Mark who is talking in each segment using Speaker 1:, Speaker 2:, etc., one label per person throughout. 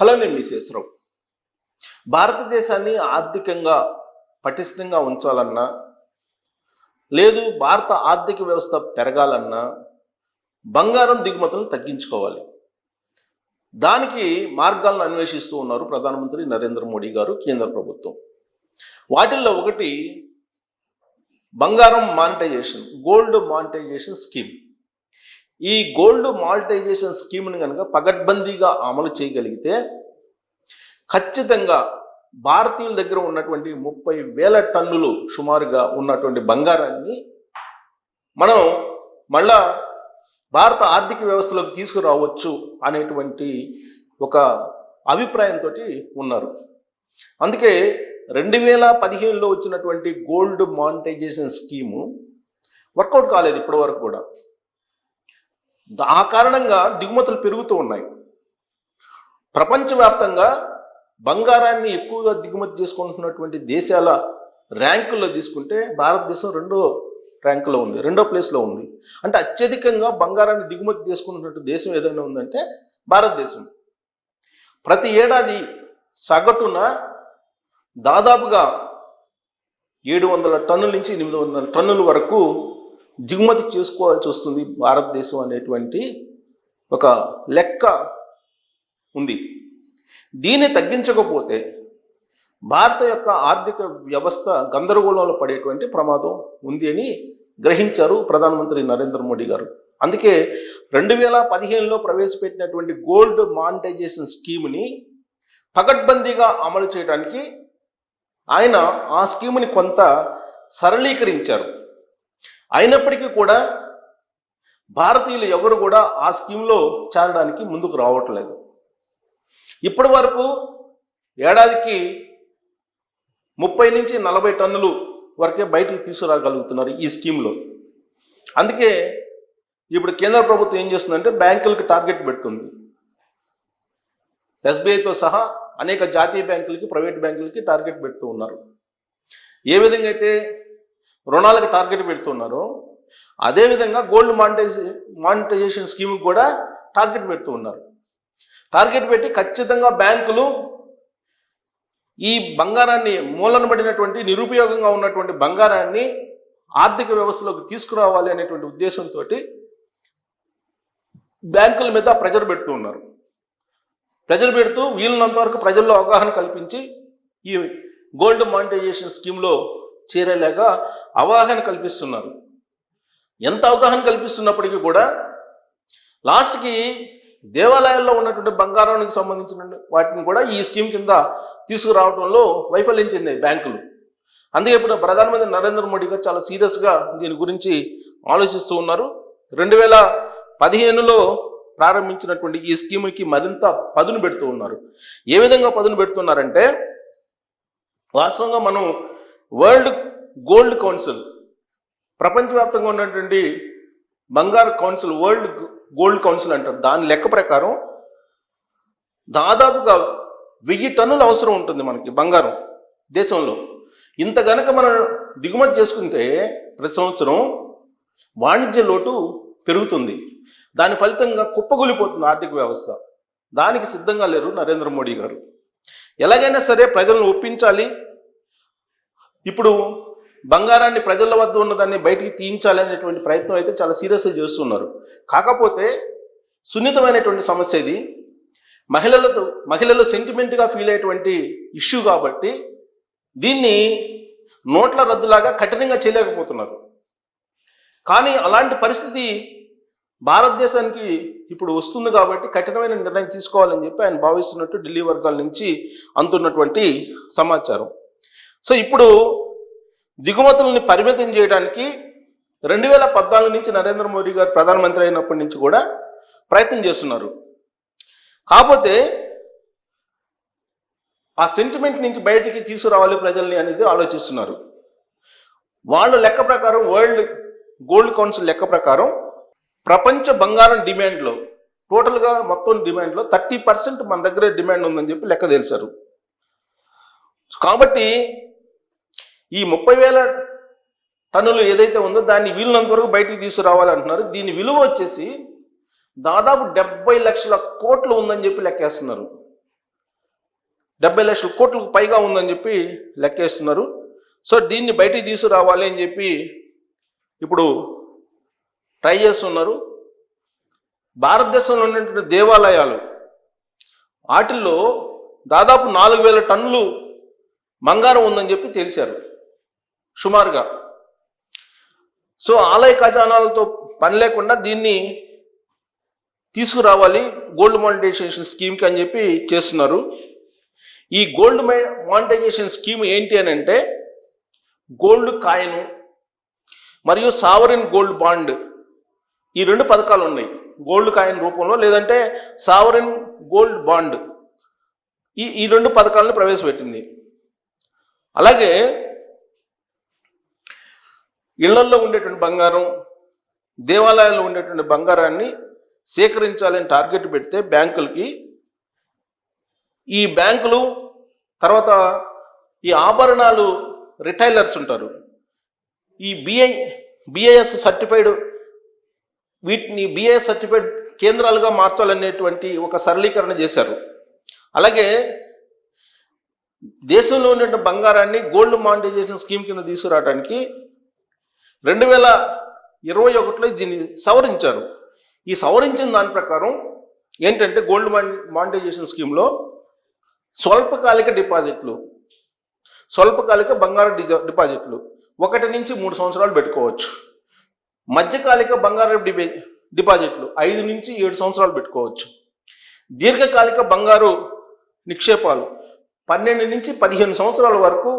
Speaker 1: Hello, నేను విశ్వేశ్వరరావు. భారతదేశాన్ని ఆర్థికంగా పటిష్టంగా ఉంచాలన్నా, లేదు భారత ఆర్థిక వ్యవస్థ పెరగాలన్నా బంగారం దిగుమతులను తగ్గించుకోవాలి. దానికి మార్గాలను అన్వేషిస్తూ ఉన్నారు ప్రధానమంత్రి నరేంద్ర మోడీ గారు, కేంద్ర ప్రభుత్వం. వాటిల్లో ఒకటి బంగారం మానిటైజేషన్, గోల్డ్ మానిటైజేషన్ స్కీమ్. ఈ గోల్డ్ మానిటైజేషన్ స్కీమ్ని కనుక పగడ్బందీగా అమలు చేయగలిగితే ఖచ్చితంగా భారతీయుల దగ్గర ఉన్నటువంటి 30,000 టన్నులు సుమారుగా ఉన్నటువంటి బంగారాన్ని మనం మళ్ళా భారత ఆర్థిక వ్యవస్థలోకి తీసుకురావచ్చు అనేటువంటి ఒక అభిప్రాయంతో ఉన్నారు. అందుకే 2015లో వచ్చినటువంటి గోల్డ్ మానిటైజేషన్ స్కీము వర్కౌట్ కాలేదు ఇప్పటి వరకు కూడా. ఆ కారణంగా దిగుమతులు పెరుగుతూ ఉన్నాయి. ప్రపంచవ్యాప్తంగా బంగారాన్ని ఎక్కువగా దిగుమతి చేసుకుంటున్నటువంటి దేశాల ర్యాంకుల్లో తీసుకుంటే భారతదేశం రెండో ర్యాంకులో ఉంది, రెండో ప్లేస్లో ఉంది. అంటే అత్యధికంగా బంగారాన్ని దిగుమతి చేసుకుంటున్నట్టు దేశం ఏదైనా ఉందంటే భారతదేశం. ప్రతి ఏడాది సగటున దాదాపుగా 700 టన్నుల నుంచి 800 టన్నుల వరకు దిగుమతి చేసుకోవాల్సి వస్తుంది భారతదేశం అనేటువంటి ఒక లెక్క ఉంది. దీన్ని తగ్గించకపోతే భారత యొక్క ఆర్థిక వ్యవస్థ గందరగోళంలో పడేటువంటి ప్రమాదం ఉంది అని గ్రహించారు ప్రధానమంత్రి నరేంద్ర మోడీ గారు. అందుకే 2015లో ప్రవేశపెట్టినటువంటి గోల్డ్ మానిటైజేషన్ స్కీమ్ని పకడ్బందీగా అమలు చేయడానికి ఆయన ఆ స్కీమ్ని కొంత సరళీకరించారు. అయినప్పటికీ కూడా భారతీయులు ఎవరు కూడా ఆ స్కీమ్లో చేరడానికి ముందుకు రావట్లేదు. ఇప్పటి వరకు ఏడాదికి 30 నుంచి 40 టన్నులు వరకే బయటికి తీసుకురాగలుగుతున్నారు ఈ స్కీమ్లో. అందుకే ఇప్పుడు కేంద్ర ప్రభుత్వం ఏం చేస్తుందంటే బ్యాంకులకు టార్గెట్ పెడుతుంది. ఎస్బీఐతో సహా అనేక జాతీయ బ్యాంకులకి, ప్రైవేట్ బ్యాంకులకి టార్గెట్ పెడుతూ ఉన్నారు. ఏ విధంగా అయితే రుణాలకు టార్గెట్ పెడుతున్నారో అదేవిధంగా గోల్డ్ మానిటైజేషన్ స్కీమ్ కూడా టార్గెట్ పెడుతూ ఉన్నారు. టార్గెట్ పెట్టి ఖచ్చితంగా బ్యాంకులు ఈ బంగారాన్ని, మూలన పడినటువంటి నిరుపయోగంగా ఉన్నటువంటి బంగారాన్ని ఆర్థిక వ్యవస్థలోకి తీసుకురావాలి అనేటువంటి ఉద్దేశంతో బ్యాంకుల మీద ప్రెజర్ పెడుతూ ఉన్నారు. ప్రెజర్ పెడుతూ వీలున్నంత వరకు ప్రజల్లో అవగాహన కల్పించి ఈ గోల్డ్ మానిటైజేషన్ స్కీమ్లో చేరేలాగా అవగాహన కల్పిస్తున్నారు. ఎంత అవగాహన కల్పిస్తున్నప్పటికీ కూడా లాస్ట్కి దేవాలయాల్లో ఉన్నటువంటి బంగారానికి సంబంధించిన వాటిని కూడా ఈ స్కీమ్ కింద తీసుకురావడంలో వైఫల్యం చెందాయి బ్యాంకులు. అందుకే ఇప్పుడు ప్రధానమంత్రి నరేంద్ర మోడీ గారు చాలా సీరియస్గా దీని గురించి ఆలోచిస్తూ ఉన్నారు. 2015లో ప్రారంభించినటువంటి ఈ స్కీమ్కి మరింత పదును పెడుతూ ఉన్నారు. ఏ విధంగా పదును పెడుతున్నారంటే, వాస్తవంగా మనం వరల్డ్ గోల్డ్ కౌన్సిల్, ప్రపంచవ్యాప్తంగా ఉన్నటువంటి బంగారు కౌన్సిల్, వరల్డ్ గోల్డ్ కౌన్సిల్ అంటారు. దాని లెక్క ప్రకారం దాదాపుగా 1000 టన్నులు అవసరం ఉంటుంది మనకి బంగారం దేశంలో. ఇంత గనక మనం దిగుమతి చేసుకుంటే ప్రతి సంవత్సరం వాణిజ్య లోటు పెరుగుతుంది. దాని ఫలితంగా కుప్పగొలిపోతుంది ఆర్థిక వ్యవస్థ. దానికి సిద్ధంగా లేరు నరేంద్ర మోడీ గారు. ఎలాగైనా సరే ప్రజలను ఒప్పించాలి, ఇప్పుడు బంగారాన్ని ప్రజల వద్ద ఉన్నదాన్ని బయటికి తీయించాలి అనేటువంటి ప్రయత్నం అయితే చాలా సీరియస్గా చేస్తున్నారు. కాకపోతే సున్నితమైనటువంటి సమస్య ఇది. మహిళలు సెంటిమెంట్గా ఫీల్ అయ్యేటువంటి ఇష్యూ కాబట్టి దీన్ని నోట్ల రద్దులాగా కఠినంగా చేయలేకపోతున్నారు. కానీ అలాంటి పరిస్థితి భారతదేశానికి ఇప్పుడు వస్తుంది కాబట్టి కఠినమైన నిర్ణయం తీసుకోవాలని చెప్పి ఆయన భావిస్తున్నట్టు ఢిల్లీ వర్గాల నుంచి అందుతున్నటువంటి సమాచారం. సో ఇప్పుడు దిగుమతులని పరిమితం చేయడానికి 2014 నుంచి నరేంద్ర మోడీ గారు ప్రధానమంత్రి అయినప్పటి నుంచి కూడా ప్రయత్నం చేస్తున్నారు. కాకపోతే ఆ సెంటిమెంట్ నుంచి బయటికి తీసుకురావాలి ప్రజల్ని అనేది ఆలోచిస్తున్నారు. వాళ్ళ లెక్క ప్రకారం, వరల్డ్ గోల్డ్ కౌన్సిల్ లెక్క ప్రకారం ప్రపంచ బంగారం డిమాండ్లో, టోటల్గా మొత్తం డిమాండ్లో 30% మన దగ్గరే డిమాండ్ ఉందని చెప్పి లెక్క తెలిసారు. కాబట్టి ఈ 30,000 టన్నులు ఏదైతే ఉందో దాన్ని వీలున్నంత వరకు బయటికి తీసుకురావాలంటున్నారు. దీని విలువ వచ్చేసి దాదాపు 70 లక్షల కోట్లు ఉందని చెప్పి లెక్కేస్తున్నారు. 70 లక్షల కోట్లకు పైగా ఉందని చెప్పి లెక్కేస్తున్నారు. సో దీన్ని బయటికి తీసుకురావాలి అని చెప్పి ఇప్పుడు ట్రై చేస్తున్నారు. భారతదేశంలో ఉన్నటువంటి దేవాలయాలు వాటిల్లో దాదాపు 4,000 టన్నులు బంగారం ఉందని చెప్పి తేల్చారు సుమారుగా. సో ఆలయ ఖజానాలతో పని లేకుండా దీన్ని తీసుకురావాలి గోల్డ్ మానిటైజేషన్ స్కీమ్కి అని చెప్పి చేస్తున్నారు. ఈ గోల్డ్ మానిటైజేషన్ స్కీమ్ ఏంటి అని అంటే గోల్డ్ కాయిన్ మరియు సావరిన్ గోల్డ్ బాండ్, ఈ 2 పథకాలు ఉన్నాయి. గోల్డ్ కాయిన్ రూపంలో లేదంటే సావరిన్ గోల్డ్ బాండ్, ఈ 2 పథకాలను ప్రవేశపెట్టింది. అలాగే ఇళ్లల్లో ఉండేటువంటి బంగారం, దేవాలయాల్లో ఉండేటువంటి బంగారాన్ని సేకరించాలని టార్గెట్ పెడితే బ్యాంకులకి, ఈ బ్యాంకులు తర్వాత ఈ ఆభరణాలు రిటైలర్స్ ఉంటారు, ఈ బిఐఎస్ సర్టిఫైడ్, వీటిని బిఐఎస్ సర్టిఫైడ్ కేంద్రాలుగా మార్చాలనేటువంటి ఒక సరళీకరణ చేశారు. అలాగే దేశంలో ఉన్న బంగారాన్ని గోల్డ్ మానిటైజేషన్ స్కీమ్ కింద తీసుకురావడానికి 2021లో దీన్ని సవరించారు. ఈ సవరించిన దాని ప్రకారం ఏంటంటే గోల్డ్ మానిటైజేషన్ స్కీమ్లో స్వల్పకాలిక డిపాజిట్లు, స్వల్పకాలిక బంగారు డిపాజిట్లు 1 నుంచి 3 సంవత్సరాలు పెట్టుకోవచ్చు. మధ్యకాలిక బంగారు డిపాజిట్లు 5 నుంచి 7 సంవత్సరాలు పెట్టుకోవచ్చు. దీర్ఘకాలిక బంగారు నిక్షేపాలు 12 నుంచి 15 సంవత్సరాల వరకు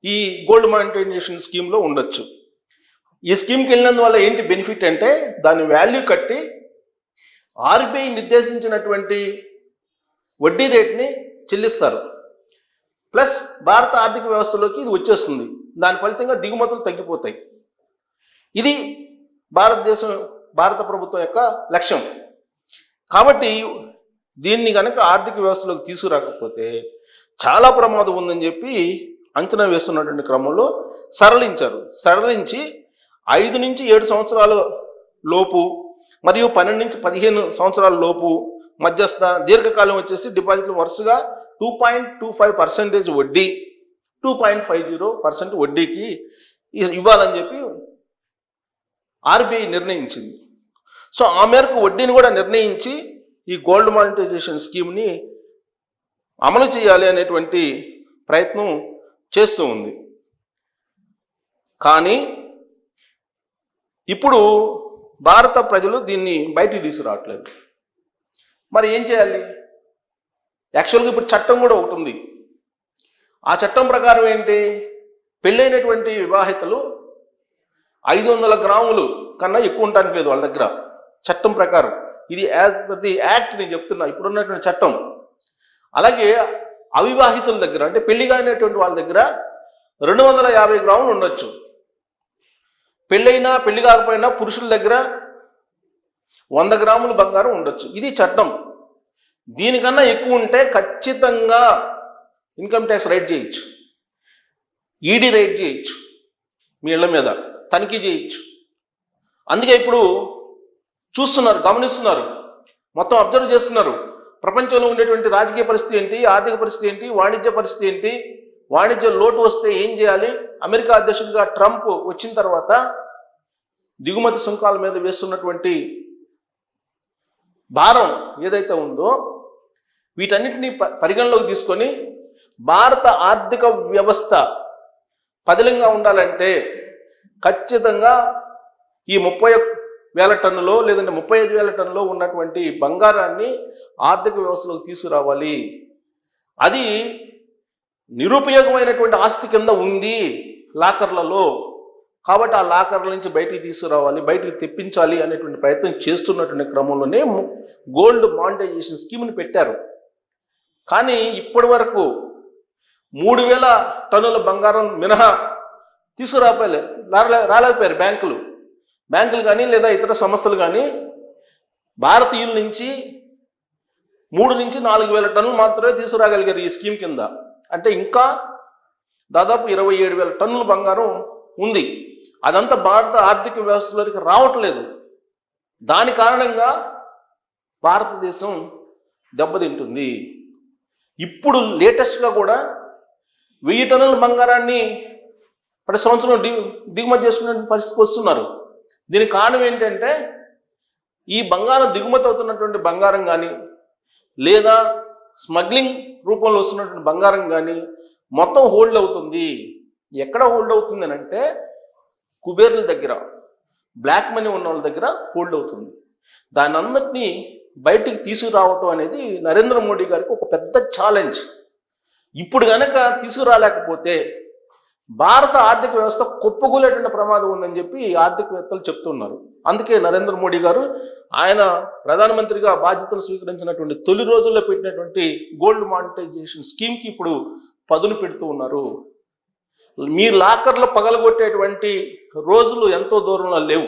Speaker 1: ఈ గోల్డ్ మానిటైజేషన్ స్కీమ్లో ఉండొచ్చు. ఈ స్కీమ్కి వెళ్ళినందువల్ల ఏంటి బెనిఫిట్ అంటే దాని వాల్యూ కట్టి ఆర్బీఐ నిర్దేశించినటువంటి వడ్డీ రేట్ని చెల్లిస్తారు. ప్లస్ భారత ఆర్థిక వ్యవస్థలోకి ఇది వచ్చేస్తుంది. దాని ఫలితంగా దిగుమతులు తగ్గిపోతాయి. ఇది భారత ప్రభుత్వం యొక్క లక్ష్యం. కాబట్టి దీన్ని కనుక ఆర్థిక వ్యవస్థలోకి తీసుకురాకపోతే చాలా ప్రమాదం ఉందని చెప్పి అంచనా వేస్తున్నటువంటి క్రమంలో సరళించి 5 నుంచి 7 సంవత్సరాల లోపు మరియు 12 నుంచి 15 సంవత్సరాల లోపు మధ్యస్థ, దీర్ఘకాలం వచ్చేసి డిపాజిట్లు వరుసగా 2.25% వడ్డీ, 2.50% వడ్డీకి ఇవ్వాలని చెప్పి ఆర్బీఐ నిర్ణయించింది. సో ఆ మేరకు వడ్డీని కూడా నిర్ణయించి ఈ గోల్డ్ మానిటైజేషన్ స్కీమ్ని అమలు చేయాలి అనేటువంటి ప్రయత్నం చేస్తూ ఉంది. కానీ ఇప్పుడు భారత ప్రజలు దీన్ని బయటికి తీసుకురావట్లేదు. మరి ఏం చేయాలి? యాక్చువల్గా ఇప్పుడు చట్టం కూడా ఒకటి ఉంది. ఆ చట్టం ప్రకారం ఏంటి, పెళ్ళైనటువంటి వివాహితలు 500 గ్రాములు కన్నా ఎక్కువ ఉండడానికి లేదు వాళ్ళ దగ్గర చట్టం ప్రకారం. ఇది యాజ్ పర్ ది యాక్ట్ నేను చెప్తున్నా, ఇప్పుడున్నటువంటి చట్టం. అలాగే అవివాహితుల దగ్గర అంటే పెళ్లి కానిటువంటి వాళ్ళ దగ్గర 250 గ్రాములు ఉండొచ్చు. పెళ్ళైనా పెళ్లి కాకపోయినా పురుషుల దగ్గర 100 గ్రాములు బంగారం ఉండొచ్చు. ఇది చట్టం. దీనికన్నా ఎక్కువ ఉంటే ఖచ్చితంగా ఇన్కమ్ ట్యాక్స్ రైట్ చేయొచ్చు, ఈడీ రైట్ చేయొచ్చు, మీ ఇళ్ల మీద తనిఖీ చేయొచ్చు. అందుకే ఇప్పుడు చూస్తున్నారు, గమనిస్తున్నారు, మొత్తం అబ్జర్వ్ చేస్తున్నారు. ప్రపంచంలో ఉండేటువంటి రాజకీయ పరిస్థితి ఏంటి, ఆర్థిక పరిస్థితి ఏంటి, వాణిజ్య పరిస్థితి ఏంటి, వాణిజ్య లోటు వస్తే ఏం చేయాలి. అమెరికా అధ్యక్షుడిగా ట్రంప్ వచ్చిన తర్వాత దిగుమతి సుంకాల మీద వేస్తున్నటువంటి భారం ఏదైతే ఉందో వీటన్నిటిని పరిగణలోకి తీసుకొని భారత ఆర్థిక వ్యవస్థ పదిలంగా ఉండాలంటే ఖచ్చితంగా ఈ 30,000 టన్నులో లేదంటే 35,000 టన్నులో ఉన్నటువంటి బంగారాన్ని ఆర్థిక వ్యవస్థలోకి తీసుకురావాలి. అది నిరుపయోగమైనటువంటి ఆస్తి కింద ఉంది లాకర్లలో. కాబట్టి ఆ లాకర్ల నుంచి బయటికి తీసుకురావాలి, బయటికి తెప్పించాలి అనేటువంటి ప్రయత్నం చేస్తున్నటువంటి క్రమంలోనే గోల్డ్ మానిటైజేషన్ స్కీమ్ని పెట్టారు. కానీ ఇప్పటి వరకు 3,000 టన్నుల బంగారం మినహా రాలేకపోయారు బ్యాంకులు కానీ లేదా ఇతర సంస్థలు కానీ భారతీయుల నుంచి 3 నుంచి 4,000 టన్నులు మాత్రమే తీసుకురాగలిగారు ఈ స్కీమ్ కింద. అంటే ఇంకా దాదాపు 27,000 టన్నుల బంగారం ఉంది. అదంతా భారత ఆర్థిక వ్యవస్థలోకి రావట్లేదు. దాని కారణంగా భారతదేశం దెబ్బతింటుంది. ఇప్పుడు లేటెస్ట్గా కూడా 1000 టన్నుల బంగారాన్ని ప్రతి సంవత్సరం దిగుమతి చేసుకునే పరిస్థితికి వస్తున్నారు. దీనికి కారణం ఏంటంటే ఈ బంగారం దిగుమతి అవుతున్నటువంటి బంగారం కానీ లేదా స్మగ్లింగ్ రూపంలో వస్తున్నటువంటి బంగారం కానీ మొత్తం హోల్డ్ అవుతుంది. ఎక్కడ హోల్డ్ అవుతుంది అని అంటే కుబేర్ల దగ్గర, బ్లాక్ మనీ ఉన్న వాళ్ళ దగ్గర హోల్డ్ అవుతుంది. దాని అందరినీ బయటికి తీసుకురావటం అనేది నరేంద్ర మోడీ గారికి ఒక పెద్ద ఛాలెంజ్. ఇప్పుడు కనుక తీసుకురాలేకపోతే భారత ఆర్థిక వ్యవస్థ కుప్పగూలేటువంటి ప్రమాదం ఉందని చెప్పి ఆర్థికవేత్తలు చెప్తున్నారు. అందుకే నరేంద్ర మోడీ గారు ఆయన ప్రధానమంత్రిగా బాధ్యతలు స్వీకరించినటువంటి తొలి రోజుల్లో పెట్టినటువంటి గోల్డ్ మానిటైజేషన్ స్కీమ్కి ఇప్పుడు పదును పెడుతూ ఉన్నారు. మీ లాకర్లో పగలగొట్టేటువంటి రోజులు ఎంతో దూరంలో లేవు.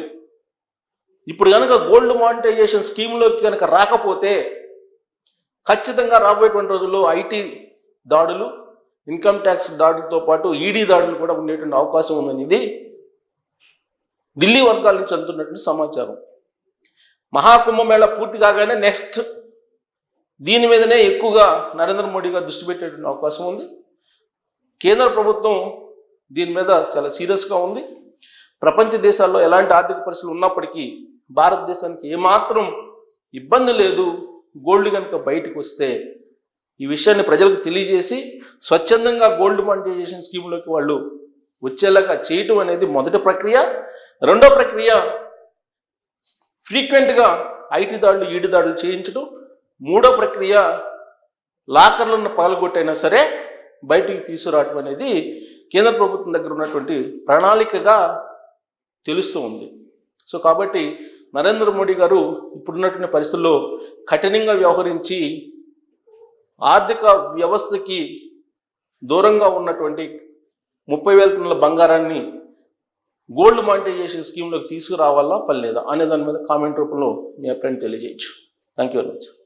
Speaker 1: ఇప్పుడు కనుక గోల్డ్ మానిటైజేషన్ స్కీమ్లోకి కనుక రాకపోతే ఖచ్చితంగా రాబోయేటువంటి రోజుల్లో ఐటీ దాడులు, ఇన్కమ్ ట్యాక్స్ దాడులతో పాటు ఈడీ దాడులు కూడా ఉండేటువంటి అవకాశం ఉందని ఇది ఢిల్లీ వర్గాల నుంచి అందుతున్నటువంటి సమాచారం. మహాకుంభమేళ పూర్తి కాగానే నెక్స్ట్ దీని మీదనే ఎక్కువగా నరేంద్ర మోడీ గారు దృష్టి పెట్టేటువంటి అవకాశం ఉంది. కేంద్ర ప్రభుత్వం దీని మీద చాలా సీరియస్గా ఉంది. ప్రపంచ దేశాల్లో ఎలాంటి ఆర్థిక పరిస్థితులు ఉన్నప్పటికీ భారతదేశానికి ఏమాత్రం ఇబ్బంది లేదు. గోల్డ్ కనుక బయటకు వస్తే ఈ విషయాన్ని ప్రజలకు తెలియజేసి స్వచ్ఛందంగా గోల్డ్ మానిటైజేషన్ స్కీమ్లోకి వాళ్ళు వచ్చేలాగా చేయటం అనేది మొదటి ప్రక్రియ. రెండో ప్రక్రియ ఫ్రీక్వెంట్గా ఐటీ దాడులు, ఈడీ దాడులు చేయించడం. మూడో ప్రక్రియ లాకర్లను పగలగొట్టైనా సరే బయటికి తీసుకురావటం అనేది కేంద్ర ప్రభుత్వం దగ్గర ఉన్నటువంటి ప్రణాళికగా తెలుస్తూ ఉంది. సో కాబట్టి నరేంద్ర మోడీ గారు ఇప్పుడున్నటువంటి పరిస్థితుల్లో కఠినంగా వ్యవహరించి ఆర్థిక వ్యవస్థకి దూరంగా ఉన్నటువంటి 30,000 టన్నుల బంగారాన్ని గోల్డ్ మానిటైజేషన్ స్కీమ్లోకి తీసుకురావాలా పర్లేదా అనే దాని మీద కామెంట్ రూపంలో మీ అభిప్రాయం తెలియజేయచ్చు. Thank you very much.